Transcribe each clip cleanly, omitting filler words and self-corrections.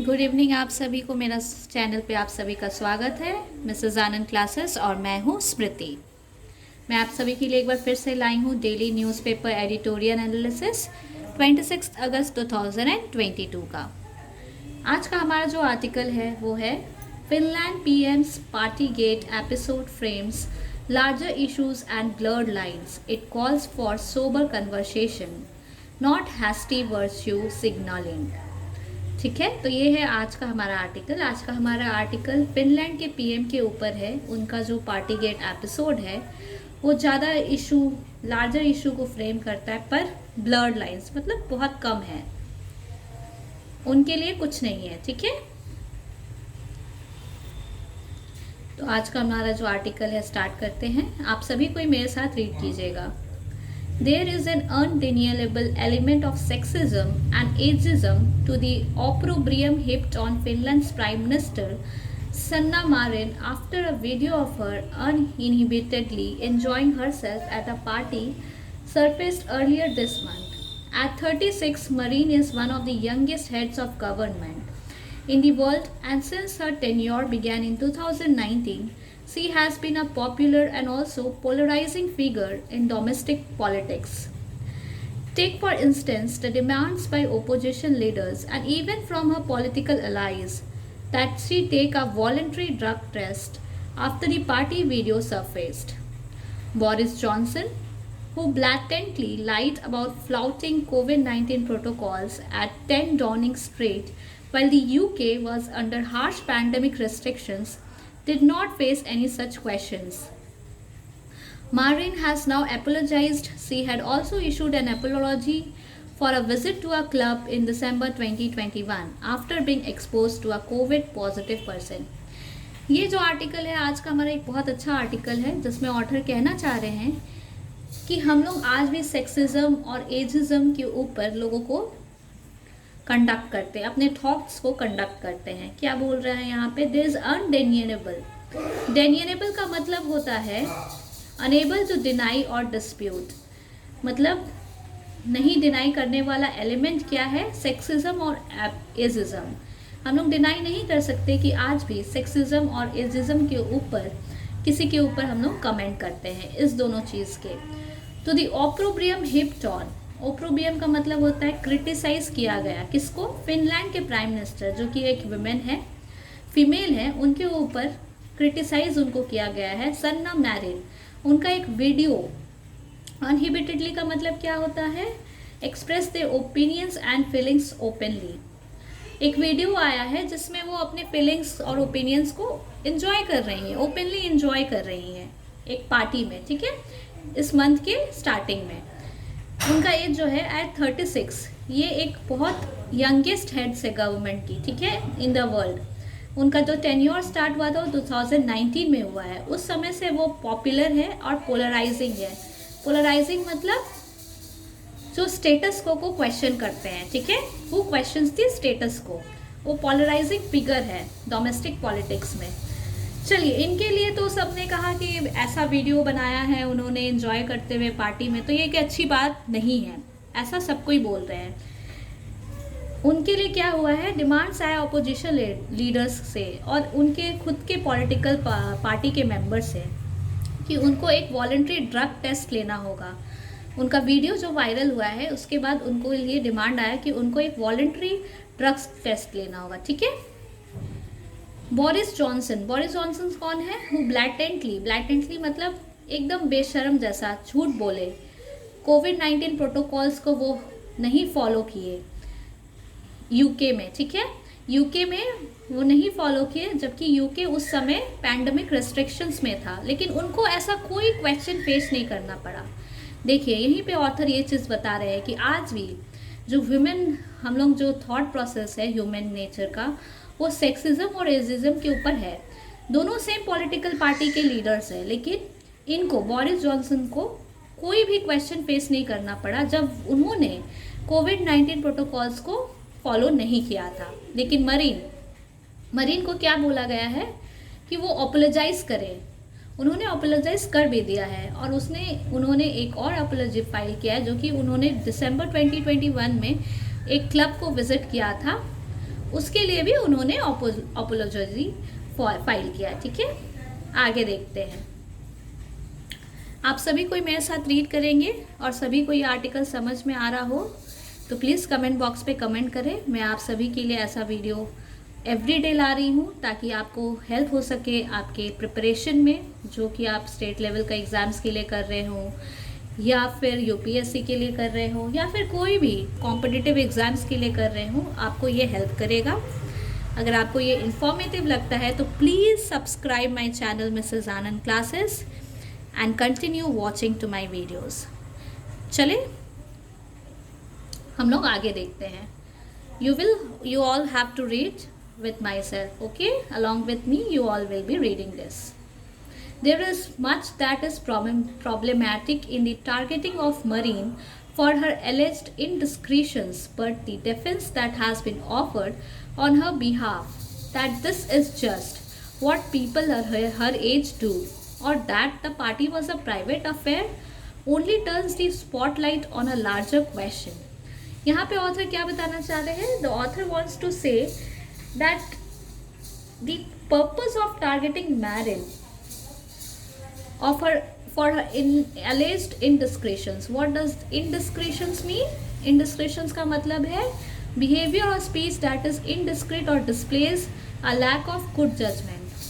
Good evening आप सभी को मेरा चैनल पे आप सभी का स्वागत है। मिसेस आनंद क्लासेस और मैं हूँ स्मृति। मैं आप सभी के लिए एक बार फिर से लाई हूँ डेली न्यूज़पेपर एडिटोरियल एनालिसिस 26 अगस्त 2022 का। आज का हमारा जो आर्टिकल है वो है Finland PM's party get episode frames larger issues and blurred lines, it calls for sober conversation not hasty virtue signalling. ठीक है, तो ये है आज का हमारा आर्टिकल। आज का हमारा आर्टिकल फिनलैंड के पीएम के ऊपर है। उनका जो पार्टी गेट एपिसोड है वो ज़्यादा इशू, लार्जर इशू को फ्रेम करता है, पर ब्लर्ड लाइंस मतलब बहुत कम है, उनके लिए कुछ नहीं है। ठीक है, तो आज का हमारा जो आर्टिकल है स्टार्ट करते हैं। आप सभी कोई मेरे साथ रीड कीजिएगा। There is an undeniable element of sexism and ageism to the opprobrium heaped on Finland's Prime Minister Sanna Marin after a video of her uninhibitedly enjoying herself at a party surfaced earlier this month. At 36, Marin is one of the youngest heads of government in the world, and since her tenure began in 2019, she has been a popular and also polarizing figure in domestic politics. Take for instance the demands by opposition leaders and even from her political allies that she take a voluntary drug test after the party video surfaced. Boris Johnson, who blatantly lied about flouting COVID-19 protocols at 10 Downing Street while the UK was under harsh pandemic restrictions, did not face any such questions. Marin has now apologized. She had also issued an apology for a visit to a club in December 2021 after being exposed to a COVID positive person. ये जो article है आज का हमारा एक बहुत अच्छा article है, जिसमें ऑथर कहना चाह रहे हैं कि हम लोग आज भी सेक्सिज्म और एजिज्म के ऊपर लोगों को कंडक्ट करते हैं, अपने थॉट्स को कंडक्ट करते हैं। क्या बोल रहे हैं यहाँ पे? There is अनडेनिएबल। डेनिएबल का मतलब होता है अनेबल टू डिनाई और डिस्प्यूट, मतलब नहीं डिनाई करने वाला एलिमेंट क्या है? सेक्सिज्म और एजिज्म। हम लोग डिनाई नहीं कर सकते कि आज भी सेक्सिज्म और एजिज्म के ऊपर किसी के ऊपर हम लोग कमेंट करते हैं, इस दोनों चीज़ के। तो दी ऑप्रोब्रियम हिप्ड ऑन, ओप्रोबियम का मतलब होता है क्रिटिसाइज किया गया। किसको? फिनलैंड के प्राइम मिनिस्टर, जो कि एक वुमेन है, फीमेल है, उनके ऊपर क्रिटिसाइज उनको किया गया है। सन्ना मैरिन, उनका एक वीडियो, अनहिबिटेडली का मतलब क्या होता है? Express their opinions and feelings openly. एक वीडियो आया है जिसमें वो अपने फीलिंग्स और ओपिनियंस को एंजॉय कर रही हैं, ओपनली एंजॉय कर रही हैं एक पार्टी में। ठीक है, इस मंथ के स्टार्टिंग में। उनका एज जो है एट 36, ये एक बहुत यंगेस्ट हेड्स है गवर्नमेंट की। ठीक है, इन द वर्ल्ड। उनका जो टेन्योर स्टार्ट हुआ था वो 2019 में हुआ है। उस समय से वो पॉपुलर है और पोलराइजिंग है। पोलराइजिंग मतलब जो स्टेटस को क्वेश्चन करते हैं। ठीक है, वो क्वेश्चंस थी स्टेटस को, वो पोलराइजिंग फिगर है डोमेस्टिक पॉलिटिक्स में। चलिए, इनके लिए तो सबने कहा कि ऐसा वीडियो बनाया है उन्होंने एंजॉय करते हुए पार्टी में, तो ये एक अच्छी बात नहीं है, ऐसा सब कोई बोल रहे हैं। उनके लिए क्या हुआ है? डिमांड्स आए अपोजिशन लीडर्स से और उनके खुद के पॉलिटिकल पार्टी के मेंबर से कि उनको एक वॉलंटरी ड्रग टेस्ट लेना होगा। उनका वीडियो जो वायरल हुआ है उसके बाद उनको लिए डिमांड आया कि उनको एक वॉलंटरी ड्रग्स टेस्ट लेना होगा। ठीक है, बोरिस जॉनसन कौन है? हु ब्लैटेंटली मतलब एकदम बेशर्म जैसा झूठ बोले, कोविड-19 प्रोटोकॉल्स को वो नहीं फॉलो किए यूके में। ठीक है, यूके में वो नहीं फॉलो किए, जबकि यूके उस समय पैंडमिक रेस्ट्रिक्शंस में था, लेकिन उनको ऐसा कोई क्वेश्चन फेस नहीं करना पड़ा। देखिए, यहीं पे ऑथर ये चीज़ बता रहे हैं कि आज भी जो ह्यूमन, हम लोग जो थॉट प्रोसेस है ह्यूमन नेचर का, वो सेक्सिज्म और एजिज्म के ऊपर है। दोनों सेम पॉलिटिकल पार्टी के लीडर्स हैं, लेकिन इनको, बोरिस जॉनसन को, कोई भी क्वेश्चन फेस नहीं करना पड़ा जब उन्होंने कोविड-19 प्रोटोकॉल्स को फॉलो नहीं किया था। लेकिन मरीन को क्या बोला गया है कि वो अपोलोजाइज करें। उन्होंने अपोलोजाइज कर भी दिया है और उन्होंने एक और अपोलॉजी फाइल किया है, जो कि उन्होंने दिसंबर 2021 में एक क्लब को विजिट किया था उसके लिए भी उन्होंने अपोलॉजी फाइल किया। ठीक है, आगे देखते हैं। आप सभी कोई मेरे साथ रीड करेंगे और सभी को ये आर्टिकल समझ में आ रहा हो तो प्लीज़ कमेंट बॉक्स पे कमेंट करें। मैं आप सभी के लिए ऐसा वीडियो एवरीडे ला रही हूँ ताकि आपको हेल्प हो सके आपके प्रिपरेशन में, जो कि आप स्टेट लेवल का एग्ज़ाम्स के लिए कर रहे हो या फिर यूपीएससी के लिए कर रहे हो या फिर कोई भी कॉम्पिटिटिव एग्ज़ाम्स के लिए कर रहे हो, आपको ये हेल्प करेगा। अगर आपको ये इन्फॉर्मेटिव लगता है तो please subscribe my channel Mrs Anand classes and continue watching to my videos. चले हम लोग आगे देखते हैं। You all have to read with myself, okay? Along with me, you all will be reading this. There is much that is problematic in the targeting of Marine for her alleged indiscretions, but the defense that has been offered on her behalf, that this is just what people her age do, or that the party was a private affair, only turns the spotlight on a larger question. यहाँ पे author क्या बताना चाह रहे हैं? The author wants to say that the purpose of targeting Marin for her alleged indiscretions. What does indiscretions mean? Indiscretions का मतलब है behavior or speech that is indiscreet or displays a lack of good judgment.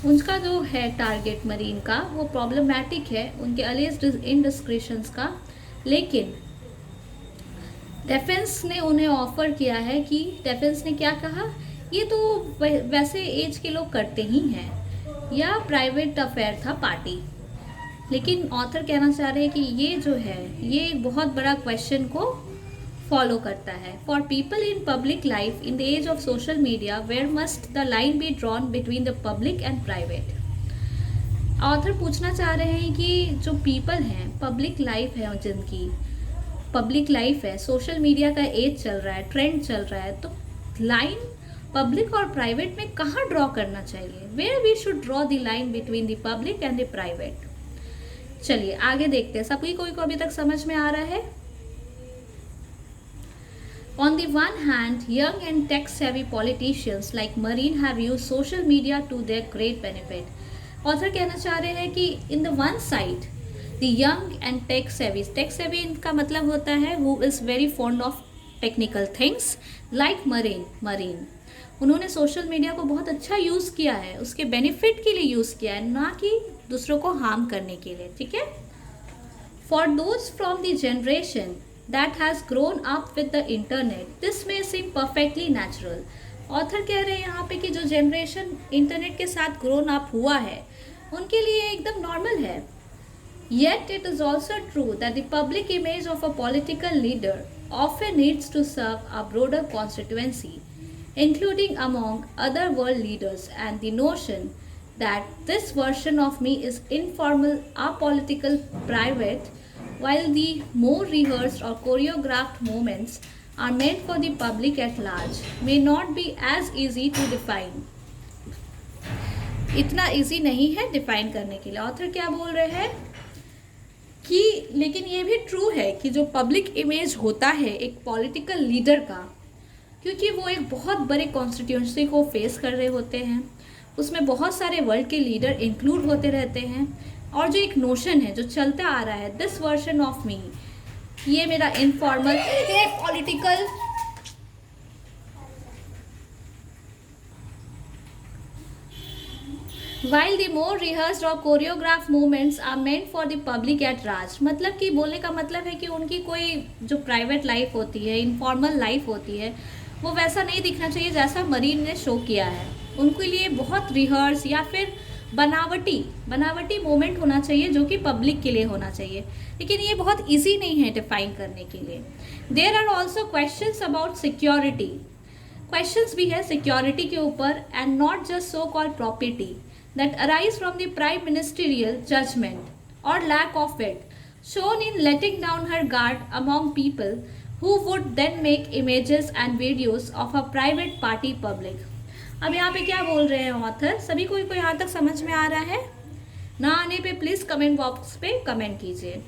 उनका जो है target marine का वो problematic है उनके alleged indiscretions का, लेकिन डिफेंस ने उन्हें ऑफर किया है कि डिफेंस ने क्या कहा, ये तो वैसे एज के लोग करते ही हैं या प्राइवेट अफेयर था पार्टी। लेकिन ऑथर कहना चाह रहे हैं कि ये जो है ये एक बहुत बड़ा क्वेश्चन को फॉलो करता है। For people in public life in the age of social media where must the line be drawn between the public and private. Author पूछना चाह रहे हैं कि जो पीपल हैं, पब्लिक लाइफ है जिनकी, पब्लिक लाइफ है, सोशल मीडिया का एज चल रहा है, ट्रेंड चल रहा है, तो लाइन पब्लिक और प्राइवेट में कहाँ ड्रॉ करना चाहिए? Where we should draw the line between the public and the private. चलिए आगे देखते हैं। सभी कोई को अभी तक समझ में आ रहा है? On the one hand, young and tech-savvy politicians like Marine have used social media to their great benefit. Author कहना चाह रहे हैं कि in the one side, the young and tech-savvy. Tech-savvy इनका मतलब होता है who is very fond of technical things, like Marine. उन्होंने सोशल मीडिया को बहुत अच्छा यूज़ किया है, उसके बेनिफिट के लिए यूज़ किया है, ना कि दूसरों को हार्म करने के लिए। ठीक है? For those from the generation that has grown up with the internet, this may seem perfectly natural. Author कह रहे हैं यहाँ पे कि जो जनरेशन इंटरनेट के साथ ग्रोन अप हुआ है उनके लिए एकदम नॉर्मल है। Yet it is also true that the public image of a political leader often needs to serve a broader constituency, including among other world leaders, and the notion that this version of me is informal, apolitical, private, while the more rehearsed or choreographed moments are meant for the public at large, may not be as easy to define. इतना easy नहीं है define करने के लिए। Author क्या बोल रहे हैं कि लेकिन ये भी ट्रू है कि जो पब्लिक इमेज होता है एक पॉलिटिकल लीडर का, क्योंकि वो एक बहुत बड़े कॉन्स्टिट्यूंसी को फेस कर रहे होते हैं, उसमें बहुत सारे वर्ल्ड के लीडर इंक्लूड होते रहते हैं, और जो एक नोशन है जो चलता आ रहा है, दिस वर्जन ऑफ मी, ये मेरा informal political while the more rehearsed or choreographed movements are meant for the public at large. मतलब कि बोलने का मतलब है कि उनकी कोई जो प्राइवेट लाइफ होती है, इनफॉर्मल लाइफ होती है, वो वैसा नहीं दिखना चाहिए जैसा मरीन ने शो किया है। उनके लिए बहुत रिहर्स या फिर बनावटी मोमेंट होना चाहिए जो कि पब्लिक के लिए होना चाहिए, लेकिन ये बहुत ईजी नहीं है डिफाइन करने के लिए। There are also questions about security, questions भी है सिक्योरिटी के ऊपर, and not just so called property that arise from the prime ministerial judgment or lack of it, shown in letting down her guard among people who would then make images and videos of a private party public. अब यहाँ पे क्या बोल रहे हैं author? सभी को यहाँ तक समझ में आ रहा है? ना आने पे प्लीज कमेंट बॉक्स पे कमेंट कीजिए।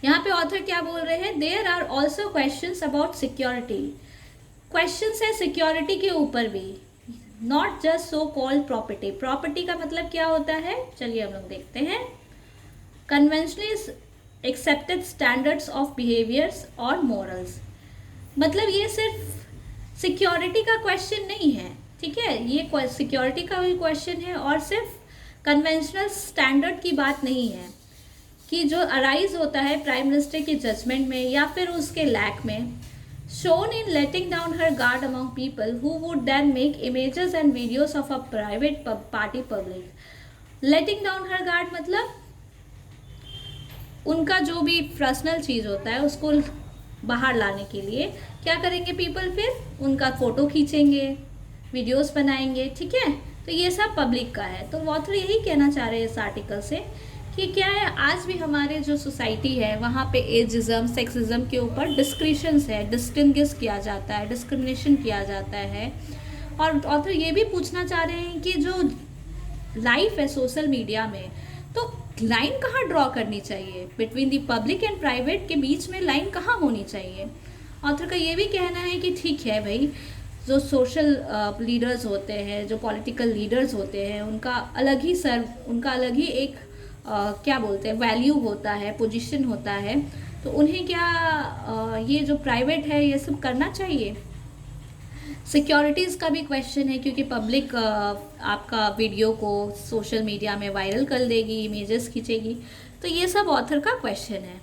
यहाँ पे ऑथर क्या बोल रहे हैं? There are also questions about security. Questions है सिक्योरिटी के ऊपर भी, not just so called property. Property का मतलब क्या होता है, चलिए हम लोग देखते हैं। Conventionally accepted standards of behaviours और मॉरल्स, मतलब ये सिर्फ सिक्योरिटी का क्वेश्चन नहीं है, ठीक है, ये सिक्योरिटी का भी क्वेश्चन है और सिर्फ कन्वेंशनल स्टैंडर्ड की बात नहीं है कि जो अराइज होता है प्राइम मिनिस्टर के जजमेंट में या फिर उसके लैक में, shown in letting down her guard among people who would then make images and videos of a private party public. Letting down her guard मतलब उनका जो भी पर्सनल चीज़ होता है उसको बाहर लाने के लिए क्या करेंगे पीपल, फिर उनका फ़ोटो खींचेंगे, वीडियोस बनाएंगे, ठीक है। तो ये सब पब्लिक का है। तो ऑथर यही कहना चाह रहे हैं इस आर्टिकल से कि क्या है, आज भी हमारे जो सोसाइटी है वहाँ पे एजिज्म सेक्सिज्म के ऊपर डिस्क्रिशंस है, डिस्टिंग्विश किया जाता है, डिस्क्रिमिनेशन किया जाता है। और ऑथर ये भी पूछना चाह रहे हैं कि जो लाइफ है सोशल मीडिया में, तो लाइन कहाँ ड्रॉ करनी चाहिए between the public and private के बीच में लाइन कहाँ होनी चाहिए। ऑथर का ये भी कहना है कि ठीक है भाई, जो सोशल लीडर्स होते हैं, जो पॉलिटिकल लीडर्स होते हैं, उनका अलग ही एक क्या बोलते हैं वैल्यू होता है, पोजीशन होता है। तो उन्हें क्या ये जो प्राइवेट है ये सब करना चाहिए। सिक्योरिटीज़ का भी क्वेश्चन है क्योंकि पब्लिक आपका वीडियो को सोशल मीडिया में वायरल कर देगी, इमेजेस खींचेगी। तो ये सब ऑथर का क्वेश्चन है।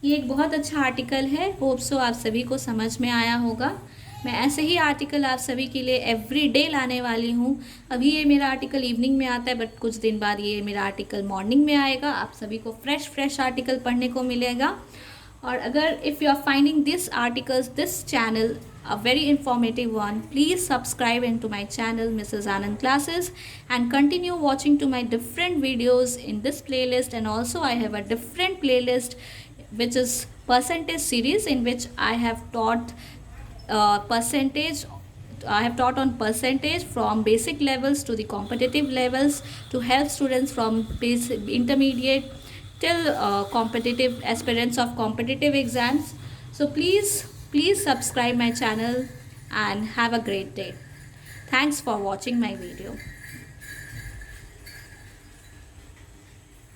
ये एक बहुत अच्छा आर्टिकल है, होप सो आप सभी को समझ में आया होगा। मैं ऐसे ही आर्टिकल आप सभी के लिए एवरी डे लाने वाली हूँ। अभी ये मेरा आर्टिकल इवनिंग में आता है, बट कुछ दिन बाद ये मेरा आर्टिकल मॉर्निंग में आएगा। आप सभी को फ्रेश आर्टिकल पढ़ने को मिलेगा। और अगर if you are finding this articles, this channel a very informative one, please subscribe into my channel Mrs. Anand Classes and continue watching to my different videos in this playlist. And also I have a different playlist which is percentage series, in which I have taught on percentage from basic levels to the competitive levels to help students from basic, intermediate till competitive aspirants of competitive exams. So please subscribe my channel and have a great day. Thanks for watching my video.